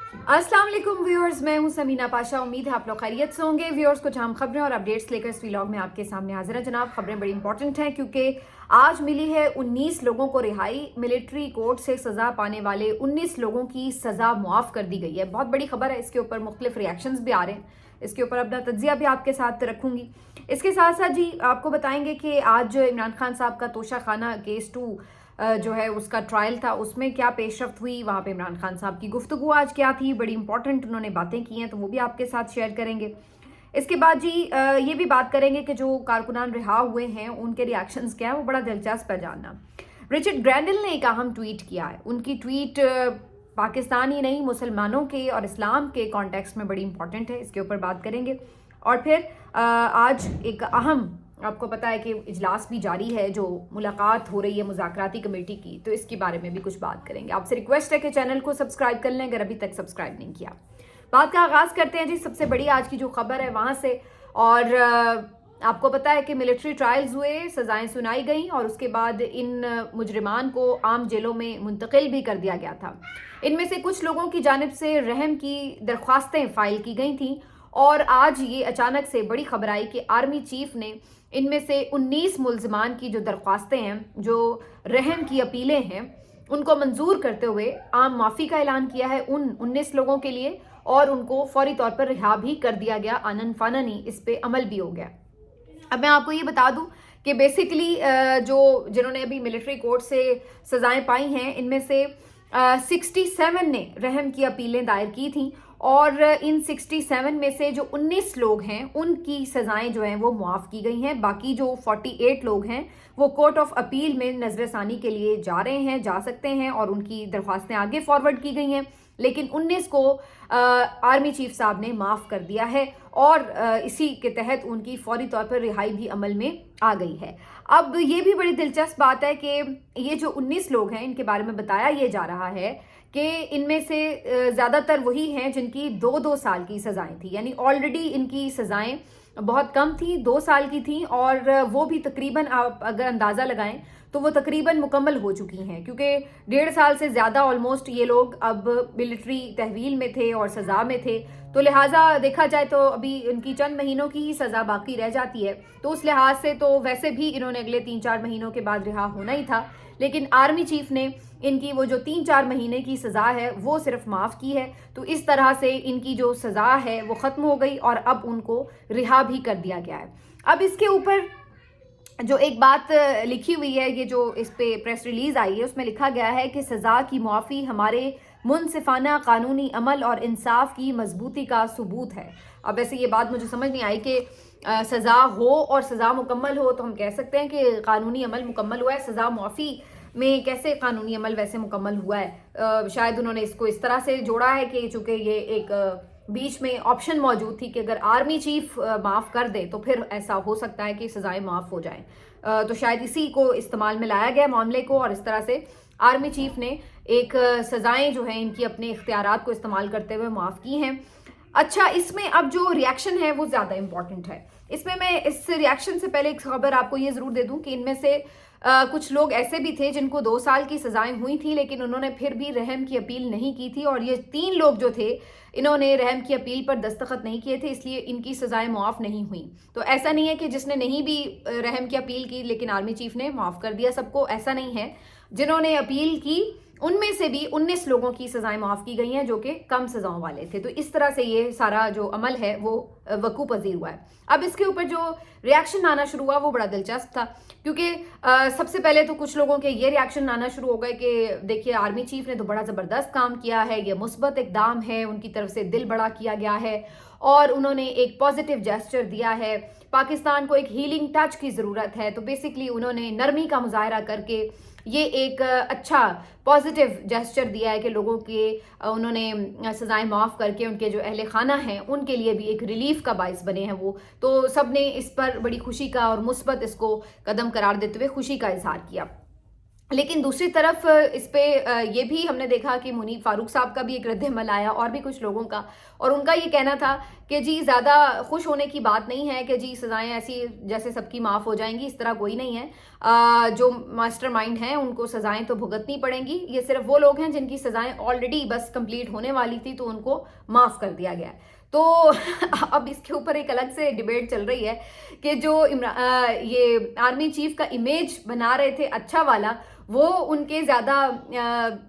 अस्सलाम वालेकुम व्यूअर्स, मैं हूं समीना पाशा। उम्मीद है आप लोग खैरियत से होंगे। व्यूअर्स, कुछ अहम खबरें और अपडेट्स लेकर इस व्लॉग में आपके सामने हाजिर है जनाब। खबरें बड़ी इंपॉर्टेंट हैं क्योंकि आज मिली है 19 लोगों को रिहाई। मिलिट्री कोर्ट से सजा पाने वाले 19 लोगों की सजा मुआफ कर दी गई है। बहुत बड़ी खबर है, इसके ऊपर मुख्तलिफ रिएक्शंस भी आ रहे हैं। इसके ऊपर अपना तज्जिया भी आपके साथ रखूंगी। इसके साथ साथ जी आपको बताएंगे कि आज इमरान खान साहब का तोशा खाना केस 2 जो है उसका ट्रायल था, उसमें क्या पेशरफ्त हुई, वहाँ पे इमरान खान साहब की गुफ्तगू आज क्या थी, बड़ी इंपॉर्टेंट उन्होंने बातें की हैं, तो वो भी आपके साथ शेयर करेंगे। इसके बाद जी ये भी बात करेंगे कि जो कारकुनान रिहा हुए हैं उनके रिएक्शंस क्या है, वो बड़ा दिलचस्प है जानना। रिचर्ड ग्रैंडल ने एक अहम ट्वीट किया है। उनकी ट्वीट पाकिस्तान ही नहीं मुसलमानों के और इस्लाम के कॉन्टेक्स्ट में बड़ी इंपॉर्टेंट है, इसके ऊपर बात करेंगे। और फिर आज एक अहम, आपको पता है कि इजलास भी जारी है, जो मुलाकात हो रही है मुज़ाकराती कमेटी की, तो इसके बारे में भी कुछ बात करेंगे। आपसे रिक्वेस्ट है कि चैनल को सब्सक्राइब कर लें अगर अभी तक सब्सक्राइब नहीं किया। बात का आगाज़ करते हैं जी सबसे बड़ी आज की जो खबर है वहाँ से। और आपको पता है कि मिलिट्री ट्रायल्स हुए, सज़ाएं सुनाई गई और उसके बाद इन मुजरिमान को आम जेलों में मुंतकिल भी कर दिया गया था। इनमें से कुछ लोगों की जानिब से रहम की दरख्वास्तें फाइल की गई थीं और आज ये अचानक से बड़ी खबर आई कि आर्मी चीफ ने इनमें से 19 मुल्ज़मान की जो दरख्वास्तें हैं, जो रहम की अपीलें हैं, उनको मंजूर करते हुए आम माफ़ी का ऐलान किया है उन 19 लोगों के लिए और उनको फौरी तौर पर रिहा भी कर दिया गया। आनन फानन ही इस पे अमल भी हो गया। अब मैं आपको ये बता दूं कि बेसिकली जो जिन्होंने अभी मिलिट्री कोर्ट से सजाएं पाई हैं, इनमें से 67 ने रहम की अपीलें दायर की थी और इन 67 में से जो 19 लोग हैं उनकी सजाएं जो हैं वो मुआफ़ की गई हैं। बाकी जो 48 लोग हैं वो कोर्ट ऑफ अपील में नजरसानी के लिए जा रहे हैं, जा सकते हैं और उनकी दरख्वास्तें आगे फॉरवर्ड की गई हैं। लेकिन 19 को आर्मी चीफ साहब ने माफ़ कर दिया है और इसी के तहत उनकी फौरी तौर पर रिहाई भी अमल में आ गई है। अब ये भी बड़ी दिलचस्प बात है कि ये जो 19 लोग हैं इनके बारे में बताया ये जा रहा है कि इनमें से ज़्यादातर वही हैं जिनकी 2-2 साल की सज़ाएं थी, यानी ऑलरेडी इनकी सज़ाएं बहुत कम थी, 2 साल की थी और वो भी तकरीबन आप अगर अंदाज़ा लगाएं तो वो तकरीबन मुकम्मल हो चुकी हैं, क्योंकि 1.5 साल से ज़्यादा ऑलमोस्ट ये लोग अब मिलिट्री तहवील में थे और सज़ा में थे। तो लिहाजा देखा जाए तो अभी इनकी चंद महीनों की ही सज़ा बाकी रह जाती है, तो उस लिहाज से तो वैसे भी इन्होंने अगले 3-4 महीनों के बाद रिहा होना ही था। लेकिन आर्मी चीफ ने इनकी वो जो 3-4 महीने की सज़ा है वो सिर्फ माफ़ की है, तो इस तरह से इनकी जो सज़ा है वो ख़त्म हो गई और अब उनको रिहा भी कर दिया गया है। अब इसके ऊपर जो एक बात लिखी हुई है, ये जो इस पे प्रेस रिलीज आई है, उसमें लिखा गया है कि सज़ा की मुआफ़ी हमारे मुनसिफाना कानूनी अमल और इंसाफ की मजबूती का सबूत है। अब वैसे ये बात मुझे समझ नहीं आई कि सज़ा हो और सज़ा मुकम्मल हो तो हम कह सकते हैं कि कानूनी अमल मुकम्मल हुआ है, सज़ा मुआफ़ी में कैसे कानूनी अमल वैसे मुकम्मल हुआ है। शायद उन्होंने इसको इस तरह से जोड़ा है कि चूँकि ये एक बीच में ऑप्शन मौजूद थी कि अगर आर्मी चीफ माफ़ कर दे तो फिर ऐसा हो सकता है कि सज़ाएं माफ़ हो जाएं, तो शायद इसी को इस्तेमाल में लाया गया मामले को और इस तरह से आर्मी चीफ ने एक सज़ाएं जो हैं इनकी अपने इख्तियारात को इस्तेमाल करते हुए माफ़ की हैं। अच्छा, इसमें अब जो रिएक्शन है वो ज़्यादा इंपॉर्टेंट है। इसमें मैं इस रिएक्शन से पहले एक खबर आपको ये ज़रूर दे दूं कि इनमें से कुछ लोग ऐसे भी थे जिनको 2 साल की सज़ाएं हुई थी लेकिन उन्होंने फिर भी रहम की अपील नहीं की थी और ये 3 लोग जो थे इन्होंने रहम की अपील पर दस्तखत नहीं किए थे, इसलिए इनकी सज़ाएं मुआफ़ नहीं हुई। तो ऐसा नहीं है कि जिसने नहीं भी रहम की अपील की लेकिन आर्मी चीफ ने माफ़ कर दिया सबको, ऐसा नहीं है। जिन्होंने अपील की उनमें से भी 19 लोगों की सज़ाएं माफ़ की गई हैं जो कि कम सज़ाओं वाले थे। तो इस तरह से ये सारा जो अमल है वो वकू पजीर हुआ है। अब इसके ऊपर जो रिएक्शन आना शुरू हुआ वो बड़ा दिलचस्प था, क्योंकि सबसे पहले तो कुछ लोगों के ये रिएक्शन आना शुरू हो गए कि देखिए आर्मी चीफ ने तो बड़ा ज़बरदस्त काम किया है, ये मुस्बत इक़दाम है, उनकी तरफ से दिल बड़ा किया गया है और उन्होंने एक पॉजिटिव जेस्चर दिया है, पाकिस्तान को एक हीलिंग टच की ज़रूरत है। तो बेसिकली उन्होंने नरमी का मुजाहरा करके ये एक अच्छा पॉजिटिव जेस्चर दिया है कि लोगों के उन्होंने सज़ाएं माफ़ करके उनके जो अहले खाना हैं उनके लिए भी एक रिलीफ का बाइस बने हैं वो। तो सब ने इस पर बड़ी खुशी का और मुस्बत इसको कदम करार देते हुए खुशी का इजहार किया। लेकिन दूसरी तरफ इस पे ये भी हमने देखा कि मुनीब फारूक साहब का भी एक रद्द-ए-अमल आया और भी कुछ लोगों का, और उनका ये कहना था कि जी ज़्यादा खुश होने की बात नहीं है कि जी सज़ाएँ ऐसी जैसे सबकी माफ़ हो जाएंगी, इस तरह कोई नहीं है। जो मास्टरमाइंड हैं उनको सज़ाएँ तो भुगतनी पड़ेंगी, ये सिर्फ वो लोग हैं जिनकी सज़ाएँ ऑलरेडी बस कंप्लीट होने वाली थी तो उनको माफ़ कर दिया गया है। तो अब इसके ऊपर एक अलग से डिबेट चल रही है कि जो ये आर्मी चीफ का इमेज बना रहे थे अच्छा वाला, वो उनके ज़्यादा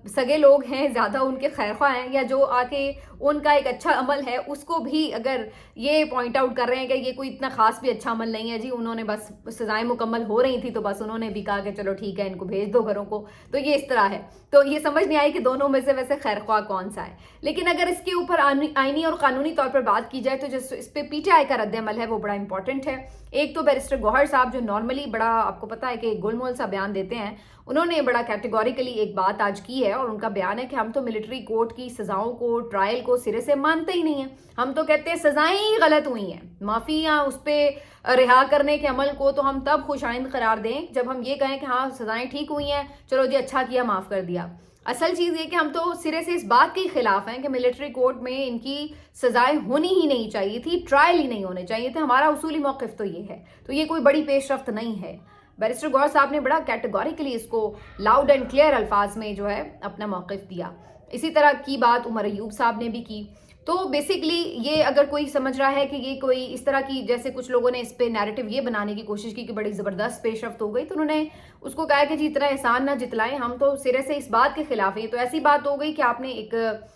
सगे लोग हैं, ज़्यादा उनके खैरख्वाह हैं, या जो आके उनका एक अच्छा अमल है उसको भी अगर ये पॉइंट आउट कर रहे हैं कि ये कोई इतना खास भी अच्छा अमल नहीं है जी, उन्होंने बस सज़ाएं मुकम्मल हो रही थी तो बस उन्होंने भी कहा कि चलो ठीक है इनको भेज दो घरों को, तो ये इस तरह है। तो ये समझ नहीं आई कि दोनों में से वैसे खैरख्वाह कौन सा है। लेकिन अगर इसके ऊपर आईनी और कानूनी तौर पर बात की जाए तो जो इस पे पीटीआई का रद्द-ए-अमल है वो बड़ा इंपॉर्टेंट है। एक तो बैरिस्टर गौहर साहब जो नॉर्मली बड़ा आपको पता है कि गोलमोल सा बयान देते हैं, उन्होंने बड़ा कैटेगोरिकली एक बात आज की है और उनका बयान है कि हम तो मिलिट्री कोर्ट की सजाओं को, ट्रायल को सिरे से मानते ही नहीं है। हम तो कहते हैं सजाएं ही गलत हुई हैं, माफ़ी या उस पर रिहा करने के अमल को तो हम तब खुशाइंद करार दें जब हम ये कहें कि हाँ सजाएं ठीक हुई हैं, चलो जी अच्छा किया, माफ़ कर दिया। असल चीज़ ये कि हम तो सिरे से इस बात के खिलाफ हैं कि मिलिट्री कोर्ट में इनकी सजाएं होनी ही नहीं चाहिए थी, ट्रायल ही नहीं होने चाहिए थे। हमारा उसूली मौक़िफ़ तो ये है, तो ये कोई बड़ी पेशरफ्त नहीं है। बैरिस्टर गौहर साहब ने बड़ा कैटेगोरिकली इसको लाउड एंड क्लियर अल्फाज में जो है अपना मौक़िफ़ दिया। इसी तरह की बात उमर अयूब साहब ने भी की। तो बेसिकली ये अगर कोई समझ रहा है कि ये कोई इस तरह की, जैसे कुछ लोगों ने इस पे नैरेटिव ये बनाने की कोशिश की कि बड़ी ज़बरदस्त पेशरफ्त हो गई, तो उन्होंने उसको कहा कि जी इतना एहसान ना जितलाएं, हम तो सिरे से इस बात के खिलाफ हैं। तो ऐसी बात हो गई कि आपने एक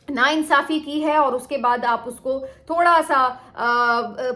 नाइंसाफ़ी की है और उसके बाद आप उसको थोड़ा सा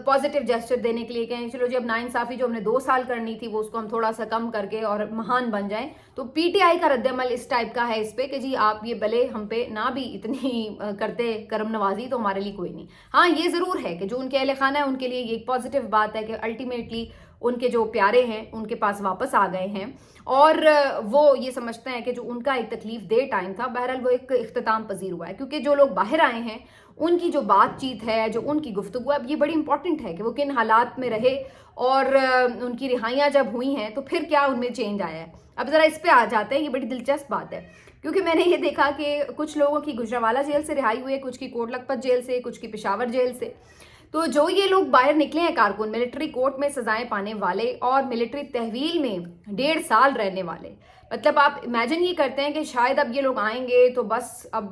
पॉजिटिव जेस्चर देने के लिए कहें चलो जी अब नाइंसाफ़ी जो हमने 2 साल करनी थी वो उसको हम थोड़ा सा कम करके और महान बन जाएं। तो पीटीआई का रद्द-ए-अमल इस टाइप का है इस पे कि जी आप ये भले हम पे ना भी इतनी करते करम नवाजी तो हमारे लिए कोई नहीं। हाँ ये ज़रूर है कि जो उनके अहले खाना है उनके लिए ये एक पॉजिटिव बात है कि अल्टीमेटली उनके जो प्यारे हैं उनके पास वापस आ गए हैं और वो ये समझते हैं कि जो उनका एक तकलीफ दे टाइम था बहरहाल वो एक इख्तिताम पजीर हुआ है, क्योंकि जो लोग बाहर आए हैं उनकी जो बातचीत है, जो उनकी गुफ्तगू, अब ये बड़ी इंपॉर्टेंट है कि वो किन हालात में रहे और उनकी रिहाइयाँ जब हुई हैं तो फिर क्या उनमें चेंज आया है। अब ज़रा इस पर आ जाते हैं, ये बड़ी दिलचस्प बात है क्योंकि मैंने ये देखा कि कुछ लोगों की गुजरांवाला जेल से रिहाई हुई है, कुछ की कोट लखपत जेल से, कुछ की पेशावर जेल से। तो जो ये लोग बाहर निकले हैं कारकुन, मिलिट्री कोर्ट में सजाएं पाने वाले और मिलिट्री तहवील में 1.5 साल रहने वाले, मतलब आप इमेजिन ये करते हैं कि शायद अब ये लोग आएंगे तो बस अब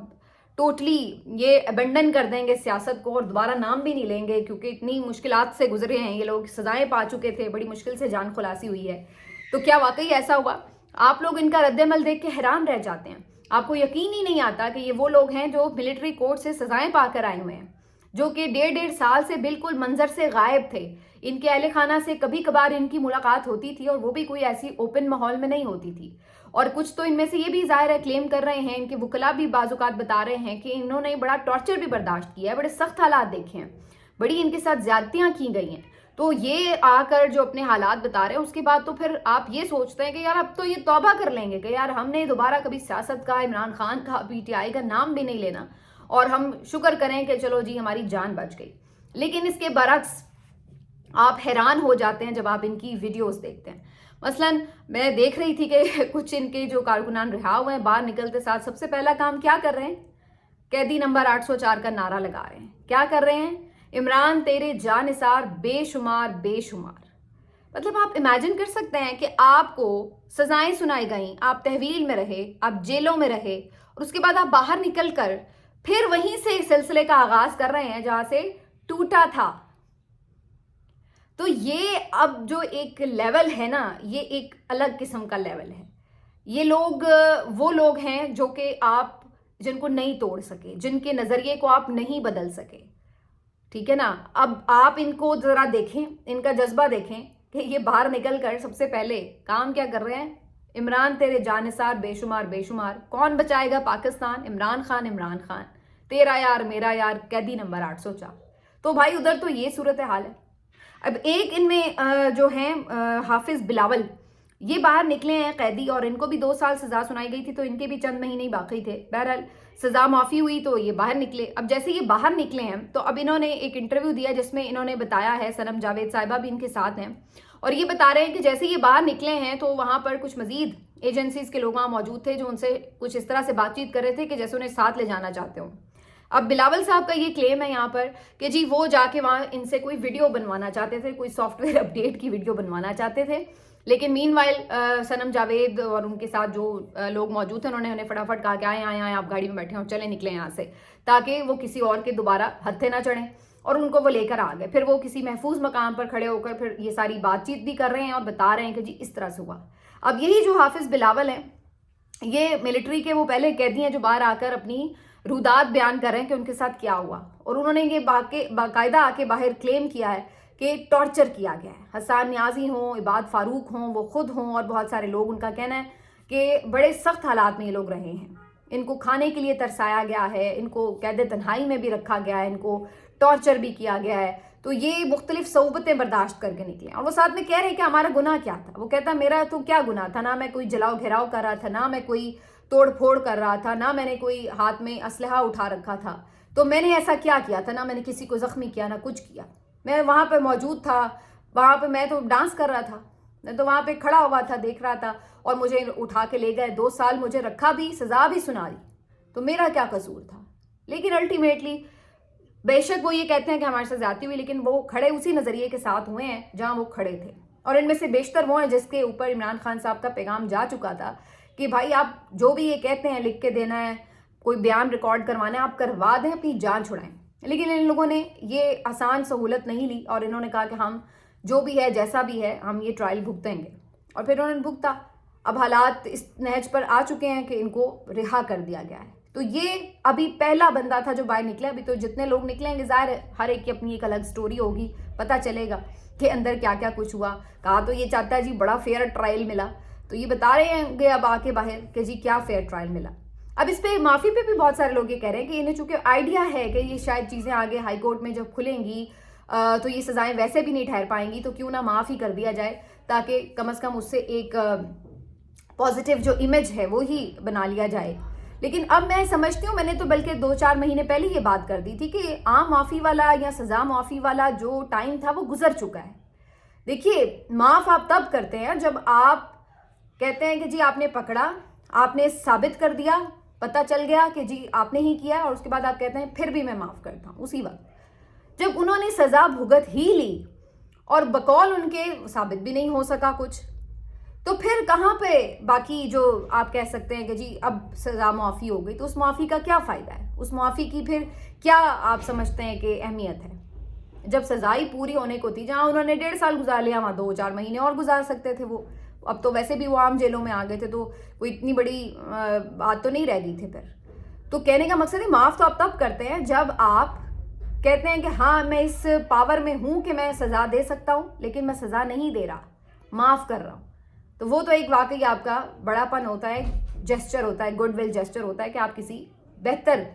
टोटली ये अबेंडन कर देंगे सियासत को और दोबारा नाम भी नहीं लेंगे, क्योंकि इतनी मुश्किलात से गुजरे हैं ये लोग, सजाएं पा चुके थे, बड़ी मुश्किल से जान खुलासी हुई है। तो क्या वाकई ऐसा हुआ? आप लोग इनका रद्द-ए-अमल देख के हैरान रह जाते हैं। आपको यकीन ही नहीं आता कि ये वो लोग हैं जो मिलिट्री कोर्ट से सजाएं पाकर आए हुए हैं, जो कि 1.5 साल से बिल्कुल मंजर से गायब थे। इनके अहले खाना से कभी कभार इनकी मुलाकात होती थी और वो भी कोई ऐसी ओपन माहौल में नहीं होती थी। और कुछ तो इनमें से ये भी ज़ाहिर है क्लेम कर रहे हैं, इनके वकला भी बाज़-औक़ात बता रहे हैं कि इन्होंने बड़ा टॉर्चर भी बर्दाश्त किया है, बड़े सख्त हालात देखे हैं, बड़ी इनके साथ ज़्यादतियाँ की गई हैं। तो ये आकर जो अपने हालात बता रहे हैं उसके बाद तो फिर आप ये सोचते हैं कि यार अब तो ये तौबा कर लेंगे कि यार हमने दोबारा कभी सियासत का, इमरान खान का, पीटीआई का नाम भी नहीं लेना और हम शुक्र करें कि चलो जी हमारी जान बच गई। लेकिन इसके बरक्स आप हैरान हो जाते हैं जब आप इनकी वीडियोस देखते हैं। मसलन मैं देख रही थी कि कुछ इनके जो कारकुनान रिहा हुए हैं बाहर निकलते साथ सबसे पहला काम क्या कर रहे हैं? कैदी नंबर 804 का नारा लगा रहे हैं। क्या कर रहे हैं? इमरान तेरे जानिसार बेशुमार बेशुमार। मतलब आप इमेजिन कर सकते हैं कि आपको सजाएं सुनाई गई, आप तहवील में रहे, आप जेलों में रहे और उसके बाद आप बाहर निकल कर फिर वहीं से सिलसिले का आगाज कर रहे हैं जहां से टूटा था। तो ये अब जो एक लेवल है ना, ये एक अलग किस्म का लेवल है। ये लोग वो लोग हैं जो कि आप जिनको नहीं तोड़ सके, जिनके नजरिए को आप नहीं बदल सके, ठीक है ना। अब आप इनको जरा देखें, इनका जज्बा देखें कि ये बाहर निकल कर सबसे पहले काम क्या कर रहे हैं? इमरान तेरे जानिसार बेशुमार बेशुमार, कौन बचाएगा पाकिस्तान? इमरान खान, इमरान खान, तेरा यार मेरा यार, कैदी नंबर 804। तो भाई उधर तो ये सूरत हाल है। अब एक इनमें जो हैं हाफिज बिलावल, ये बाहर निकले हैं कैदी और इनको भी 2 साल सजा सुनाई गई थी, तो इनके भी चंद महीने ही बाकी थे। बहरहाल सजा माफ़ी हुई तो ये बाहर निकले। अब जैसे ये बाहर निकले हैं तो अब इन्होंने एक इंटरव्यू दिया जिसमें इन्होंने बताया है, सनम जावेद साहिबा भी इनके साथ हैं, और ये बता रहे हैं कि जैसे ये बाहर निकले हैं तो वहाँ पर कुछ मजीद एजेंसीज के लोग वहाँ मौजूद थे जो उनसे कुछ इस तरह से बातचीत कर रहे थे कि जैसे उन्हें साथ ले जाना चाहते हो। अब बिलावल साहब का ये क्लेम है यहाँ पर कि जी वो जाके वहाँ इनसे कोई वीडियो बनवाना चाहते थे, कोई सॉफ्टवेयर अपडेट की वीडियो बनवाना चाहते थे, लेकिन मीनवाइल सनम जावेद और उनके साथ जो लोग मौजूद थे उन्होंने उन्हें फटाफट कहा कि आए आए आए आप गाड़ी में बैठे हो, चले निकले यहाँ से, ताकि वो किसी और के दोबारा हत्थे ना चढ़ें, और उनको वो लेकर आ गए। फिर वो किसी महफूज मकाम पर खड़े होकर फिर ये सारी बातचीत भी कर रहे हैं और बता रहे हैं कि जी इस तरह से हुआ। अब यही जो हाफिज बिलावल हैं, ये मिलिट्री के वो पहले कैदी हैं जो बाहर आकर अपनी रुदात बयान कर रहे हैं कि उनके साथ क्या हुआ, और उन्होंने ये बाकायदा आके बाहर क्लेम किया है कि टॉर्चर किया गया है। हसन न्याजी हों, इबाद फारूक हों, वो खुद हों और बहुत सारे लोग, उनका कहना है कि बड़े सख्त हालात में ये लोग रहे हैं, इनको खाने के लिए तरसाया गया है, इनको कैद तन्हाई में भी रखा गया है, इनको टॉर्चर भी किया गया है। तो ये मुख्तलिफ सऊबतें बर्दाश्त करके निकले। और वो साथ में कह रहे हैं कि हमारा गुनाह क्या था। वो कहता मेरा तो क्या गुनाह था, ना मैं कोई जलाओ घेराव कर रहा था, ना मैं कोई तोड़ फोड़ कर रहा था, ना मैंने कोई हाथ में असलहा उठा रखा था, तो मैंने ऐसा क्या किया था, ना मैंने किसी को जख्मी किया, ना कुछ किया। मैं वहाँ पे मौजूद था, वहाँ पे मैं तो डांस कर रहा था, मैं तो वहाँ पे खड़ा हुआ था, देख रहा था, और मुझे उठा के ले गए, 2 साल मुझे रखा भी, सजा भी सुना दी, तो मेरा क्या कसूर था। लेकिन अल्टीमेटली बेशक वो ये कहते हैं कि हमारे साथ ज्यादती हुई, लेकिन वो खड़े उसी नजरिए के साथ हुए हैं जहां वो खड़े थे। और इनमें से बेशतर वो हैं जिसके ऊपर इमरान खान साहब का पैगाम जा चुका था कि भाई आप जो भी ये कहते हैं लिख के देना है, कोई बयान रिकॉर्ड करवाना है, आप करवा दें, अपनी जान छुड़ाएं। लेकिन इन लोगों ने ये आसान सहूलत नहीं ली और इन्होंने कहा कि हम जो भी है जैसा भी है हम ये ट्रायल भुगतेंगे, और फिर उन्होंने भुगता। अब हालात इस नहज पर आ चुके हैं कि इनको रिहा कर दिया गया है। तो ये अभी पहला बंदा था जो बाहर निकला। अभी तो जितने लोग निकलेंगे ज़ाहिर है हर एक की अपनी एक अलग स्टोरी होगी, पता चलेगा कि अंदर क्या क्या कुछ हुआ। कहा तो ये चाहता है जी बड़ा फेयर ट्रायल मिला, तो ये बता रहे हैं अब आके बाहर कि जी क्या फेयर ट्रायल मिला। अब इस पे माफ़ी पे भी बहुत सारे लोग ये कह रहे हैं कि इन्हें चूंकि आइडिया है कि ये शायद चीज़ें आगे हाई कोर्ट में जब खुलेंगी तो ये सज़ाएं वैसे भी नहीं ठहर पाएंगी, तो क्यों ना माफ़ ही कर दिया जाए, ताकि कम अज़ कम उससे एक पॉजिटिव जो इमेज है वो ही बना लिया जाए। लेकिन अब मैं समझती हूँ, मैंने तो बल्कि 2-4 महीने पहले ये बात कर दी थी कि आम माफ़ी वाला या सज़ा माफ़ी वाला जो टाइम था वो गुजर चुका है। देखिए, माफ़ आप तब करते हैं जब आप कहते हैं कि जी आपने पकड़ा, आपने साबित कर दिया, पता चल गया कि जी आपने ही किया, और उसके बाद आप कहते हैं फिर भी मैं माफ़ करता हूँ। उसी वक्त जब उन्होंने सज़ा भुगत ही ली और बकौल उनके साबित भी नहीं हो सका कुछ, तो फिर कहाँ पे बाकी जो आप कह सकते हैं कि जी अब सज़ा मुआफ़ी हो गई, तो उस मुआफ़ी का क्या फ़ायदा है, उस मुआफ़ी की फिर क्या आप समझते हैं कि अहमियत है, जब सज़ा ही पूरी होने को थी। जहाँ उन्होंने 1.5 साल गुजार लिया, वहाँ 2-4 महीने और गुजार सकते थे वो। अब तो वैसे भी वो आम जेलों में आ गए थे, तो कोई इतनी बड़ी बात तो नहीं रह गई थी फिर। तो कहने का मकसद है माफ़ तो आप तब करते हैं जब आप कहते हैं कि हाँ मैं इस पावर में हूँ कि मैं सज़ा दे सकता हूँ, लेकिन मैं सज़ा नहीं दे रहा, माफ़ कर रहा हूँ। तो वो तो एक वाकई आपका बड़ापन होता है, जेस्चर होता है, गुडविल जेस्चर होता है कि आप किसी बेहतर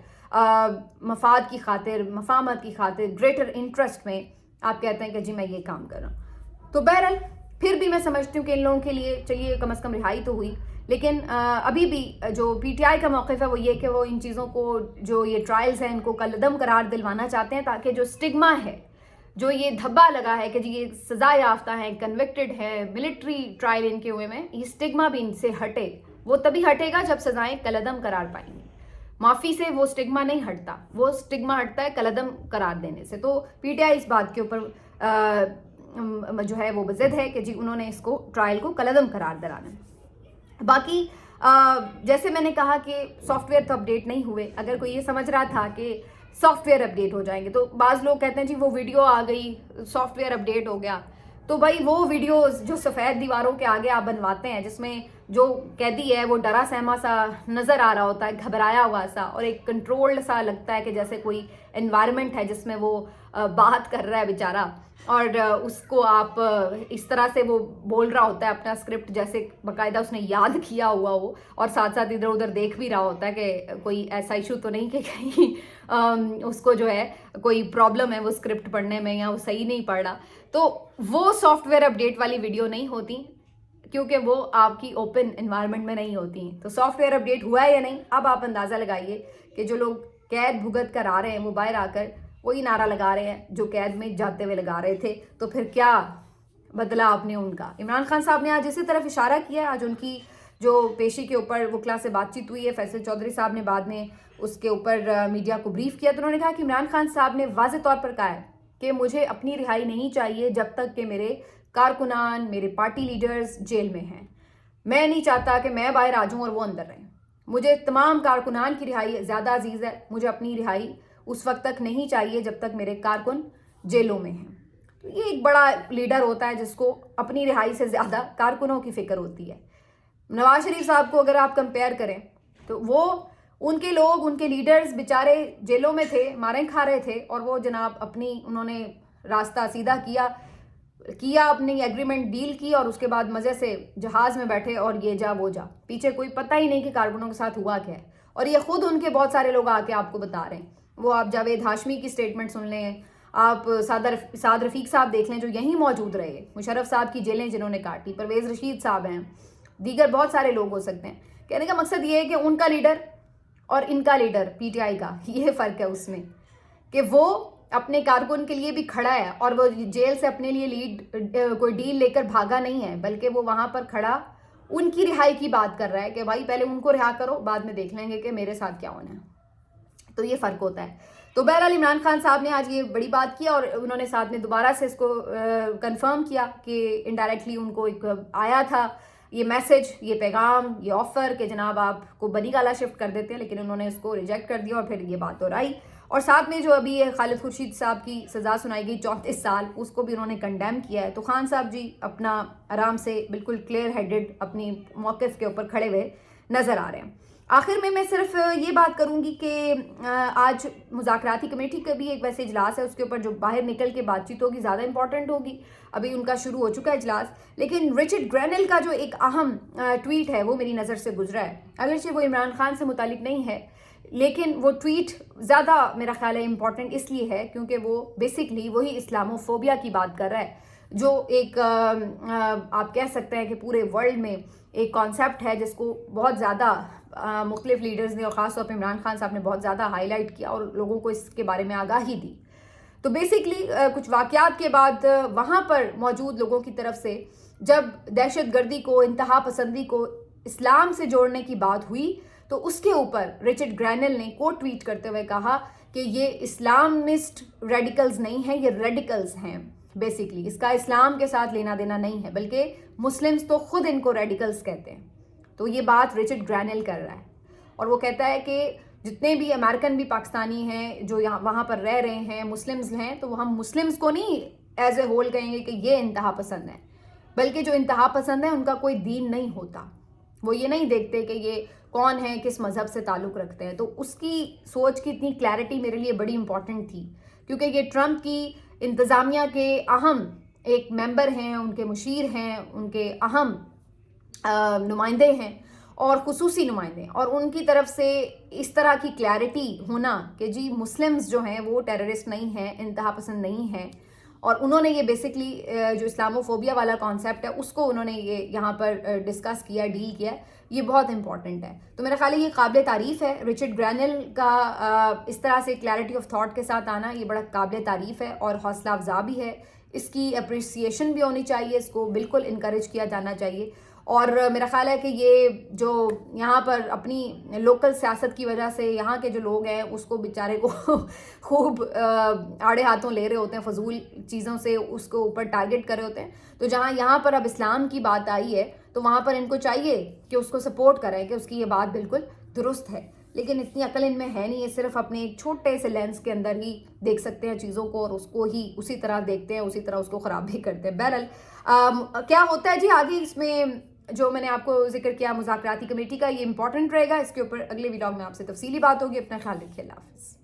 मफाद की खातिर, मफामत की खातिर, ग्रेटर इंटरेस्ट में आप कहते हैं कि जी मैं ये काम कर रहा हूँ। तो बहरहाल फिर भी मैं समझती हूँ कि इन लोगों के लिए चलिए कम अज़ कम रिहाई तो हुई, लेकिन अभी भी जो पीटीआई का मौक़िफ़ है वो ये कि वो इन चीज़ों को, जो ये ट्रायल्स हैं, इनको कलअदम करार दिलवाना चाहते हैं, ताकि जो स्टिग्मा है, जो ये धब्बा लगा है कि जी ये सज़ा याफ्ता है, कन्विक्टेड है, मिलिट्री ट्रायल इनके हुए में, ये स्टिग्मा भी इनसे हटे। वो तभी हटेगा जब सज़ाएं कलअदम करार पाएंगी। माफ़ी से वो स्टिग्मा नहीं हटता, वो स्टिग्मा हटता है कलअदम करार देने से। तो पीटीआई इस बात के ऊपर जो है वो ज़िद है कि जी उन्होंने इसको ट्रायल को कलअदम करार दिलाना। बाकी जैसे मैंने कहा कि सॉफ्टवेयर तो अपडेट नहीं हुए। अगर कोई ये समझ रहा था कि सॉफ्टवेयर अपडेट हो जाएंगे, तो बाज़ लोग कहते हैं जी वो वीडियो आ गई, सॉफ्टवेयर अपडेट हो गया। तो भाई वो वीडियोस जो सफ़ेद दीवारों के आगे आप बनवाते हैं, जिसमें जो कैदी है वो डरा सहमा सा नज़र आ रहा होता है, घबराया हुआ सा, और एक कंट्रोल्ड सा लगता है कि जैसे कोई एनवायरनमेंट है जिसमें वो बात कर रहा है बेचारा, और उसको आप इस तरह से वो बोल रहा होता है अपना स्क्रिप्ट जैसे बाकायदा उसने याद किया हुआ हो, और साथ साथ इधर उधर देख भी रहा होता है कि कोई ऐसा इशू तो नहीं कि कहीं उसको जो है कोई प्रॉब्लम है वो स्क्रिप्ट पढ़ने में, या वो सही नहीं पढ़ रहा। तो वो सॉफ्टवेयर अपडेट वाली वीडियो नहीं होती, क्योंकि वो आपकी ओपन एनवायरनमेंट में नहीं होती हैं। तो सॉफ्टवेयर अपडेट हुआ है या नहीं, अब आप अंदाज़ा लगाइए कि जो लोग कैद भुगत कर आ रहे हैं वो बाहर आकर वही नारा लगा रहे हैं जो कैद में जाते हुए लगा रहे थे। तो फिर क्या बदला आपने उनका? इमरान खान साहब ने आज इसी तरफ इशारा किया। आज उनकी جو پیشی کے اوپر وکلا سے بات چیت ہوئی ہے، فیصل چودھری صاحب نے بعد میں اس کے اوپر میڈیا کو بریف کیا، تو انہوں نے کہا کہ عمران خان صاحب نے واضح طور پر کہا ہے کہ مجھے اپنی رہائی نہیں چاہیے جب تک کہ میرے کارکنان، میرے پارٹی لیڈرز جیل میں ہیں. میں نہیں چاہتا کہ میں باہر آ جاؤں اور وہ اندر رہیں. مجھے تمام کارکنان کی رہائی زیادہ عزیز ہے. مجھے اپنی رہائی اس وقت تک نہیں چاہیے جب تک میرے کارکن جیلوں میں ہیں. تو یہ ایک بڑا لیڈر ہوتا ہے جس کو اپنی رہائی سے زیادہ کارکنوں کی فکر ہوتی ہے. نواز شریف صاحب کو اگر آپ کمپیئر کریں تو وہ ان کے لوگ، ان کے لیڈرز بیچارے جیلوں میں تھے، ماریں کھا رہے تھے، اور وہ جناب انہوں نے راستہ سیدھا کیا اپنی ایگریمنٹ ڈیل کی، اور اس کے بعد مزے سے جہاز میں بیٹھے اور یہ جا وہ جا. پیچھے کوئی پتہ ہی نہیں کہ کارکنوں کے ساتھ ہوا کیا ہے. اور یہ خود ان کے بہت سارے لوگ آ کے آپ کو بتا رہے ہیں. وہ آپ جاوید ہاشمی کی سٹیٹمنٹ سن لیں، آپ سعد رفیق صاحب دیکھ لیں جو یہیں موجود رہے، مشرف صاحب کی جیلیں جنہوں نے کاٹی، پرویز رشید صاحب ہیں، دیگر بہت سارے لوگ ہو سکتے ہیں. کہنے کا مقصد یہ ہے کہ ان کا لیڈر اور ان کا لیڈر پی ٹی آئی کا یہ فرق ہے اس میں کہ وہ اپنے کارکن کے لیے بھی کھڑا ہے، اور وہ جیل سے اپنے لیے کوئی ڈیل لے کر بھاگا نہیں ہے، بلکہ وہ وہاں پر کھڑا ان کی رہائی کی بات کر رہا ہے کہ بھائی پہلے ان کو رہا کرو، بعد میں دیکھ لیں گے کہ میرے ساتھ کیا ہونا ہے. تو یہ فرق ہوتا ہے. تو بہرحال عمران خان صاحب نے آج یہ بڑی بات کی، اور انہوں نے ساتھ میں دوبارہ سے اس کو کنفرم کیا کہ انڈائریکٹلی ان کو ایک آیا تھا یہ میسج، یہ پیغام، یہ آفر کہ جناب آپ کو بنی گالا شفٹ کر دیتے ہیں، لیکن انہوں نے اس کو ریجیکٹ کر دیا، اور پھر یہ بات دہرائی. اور ساتھ میں جو ابھی خالد خورشید صاحب کی سزا سنائی گئی 34 سال، اس کو بھی انہوں نے کنڈیم کیا ہے. تو خان صاحب جی اپنا آرام سے بالکل کلیئر ہیڈڈ اپنی موقف کے اوپر کھڑے ہوئے نظر آ رہے ہیں. آخر میں صرف یہ بات کروں گی کہ آج مذاکراتی کمیٹی کا بھی ایک ویسے اجلاس ہے، اس کے اوپر جو باہر نکل کے بات چیت ہوگی زیادہ امپورٹنٹ ہوگی. ابھی ان کا شروع ہو چکا ہے اجلاس، لیکن رچرڈ گرینل کا جو ایک اہم ٹویٹ ہے وہ میری نظر سے گزرا ہے. اگرچہ وہ عمران خان سے متعلق نہیں ہے، لیکن وہ ٹویٹ زیادہ میرا خیال ہے امپورٹنٹ اس لیے ہے کیونکہ وہ بیسکلی وہی اسلامو فوبیا کی بات کر رہا ہے، جو ایک آپ کہہ سکتے ہیں کہ پورے ورلڈ میں ایک کانسیپٹ ہے جس کو بہت زیادہ مختلف لیڈرز نے اور خاص طور پہ عمران خان صاحب نے بہت زیادہ ہائی لائٹ کیا اور لوگوں کو اس کے بارے میں آگاہی دی. تو بیسکلی کچھ واقعات کے بعد وہاں پر موجود لوگوں کی طرف سے جب دہشت گردی کو، انتہا پسندی کو اسلام سے جوڑنے کی بات ہوئی، تو اس کے اوپر رچرڈ گرینل نے کو ٹویٹ کرتے ہوئے کہا کہ یہ اسلامسٹ ریڈیکلز نہیں ہیں، یہ ریڈیکلز ہیں. بیسکلی اس کا اسلام کے ساتھ لینا دینا نہیں ہے، بلکہ مسلمز تو خود ان کو ریڈیکلز کہتے ہیں. تو یہ بات رچرڈ گرینل کر رہا ہے، اور وہ کہتا ہے کہ جتنے بھی امریکن بھی پاکستانی ہیں جو وہاں پر رہ رہے ہیں، مسلمز ہیں، تو ہم مسلمز کو نہیں ایز اے ہول کہیں گے کہ یہ انتہا پسند ہے، بلکہ جو انتہا پسند ہے ان کا کوئی دین نہیں ہوتا. وہ یہ نہیں دیکھتے کہ یہ کون ہے، کس مذہب سے تعلق رکھتے ہیں. تو اس کی سوچ کی اتنی کلیئرٹی میرے لیے بڑی امپورٹنٹ تھی، کیونکہ یہ ٹرمپ کی انتظامیہ کے اہم ایک ممبر ہیں، ان کے مشیر ہیں، ان کے اہم نمائندے ہیں اور خصوصی نمائندے، اور ان کی طرف سے اس طرح کی کلیئرٹی ہونا کہ جی مسلمز جو ہیں وہ ٹیررسٹ نہیں ہیں، انتہا پسند نہیں ہیں، اور انہوں نے یہ بیسکلی جو اسلامو فوبیا والا کانسیپٹ ہے اس کو انہوں نے یہ یہاں پر ڈسکس کیا، ڈیل کیا، یہ بہت امپورٹنٹ ہے. تو میرا خیال ہے یہ قابل تعریف ہے. رچرڈ گرینل کا اس طرح سے کلیئرٹی آف تھاٹ کے ساتھ آنا یہ بڑا قابل تعریف ہے اور حوصلہ افزا بھی ہے. اس کی اپریسیشن بھی ہونی چاہیے، اس کو بالکل انکریج کیا جانا چاہیے. اور میرا خیال ہے کہ یہ جو یہاں پر اپنی لوکل سیاست کی وجہ سے یہاں کے جو لوگ ہیں اس کو بیچارے کو خوب آڑے ہاتھوں لے رہے ہوتے ہیں، فضول چیزوں سے اس کو اوپر ٹارگٹ کر رہے ہوتے ہیں. تو جہاں یہاں پر اب اسلام کی بات آئی ہے تو وہاں پر ان کو چاہیے کہ اس کو سپورٹ کریں کہ اس کی یہ بات بالکل درست ہے. لیکن اتنی عقل ان میں ہے نہیں، یہ صرف اپنے ایک چھوٹے سے لینس کے اندر ہی دیکھ سکتے ہیں چیزوں کو، اور اس کو ہی اسی طرح دیکھتے ہیں، اسی طرح اس کو خراب بھی کرتے ہیں. بہرحال کیا ہوتا ہے جی آگے، اس میں جو میں نے آپ کو ذکر کیا مذاکراتی کمیٹی کا، یہ امپورٹنٹ رہے گا. اس کے اوپر اگلے ویلاگ میں آپ سے تفصیلی بات ہوگی. اپنا خیال رکھیے. اللہ حافظ.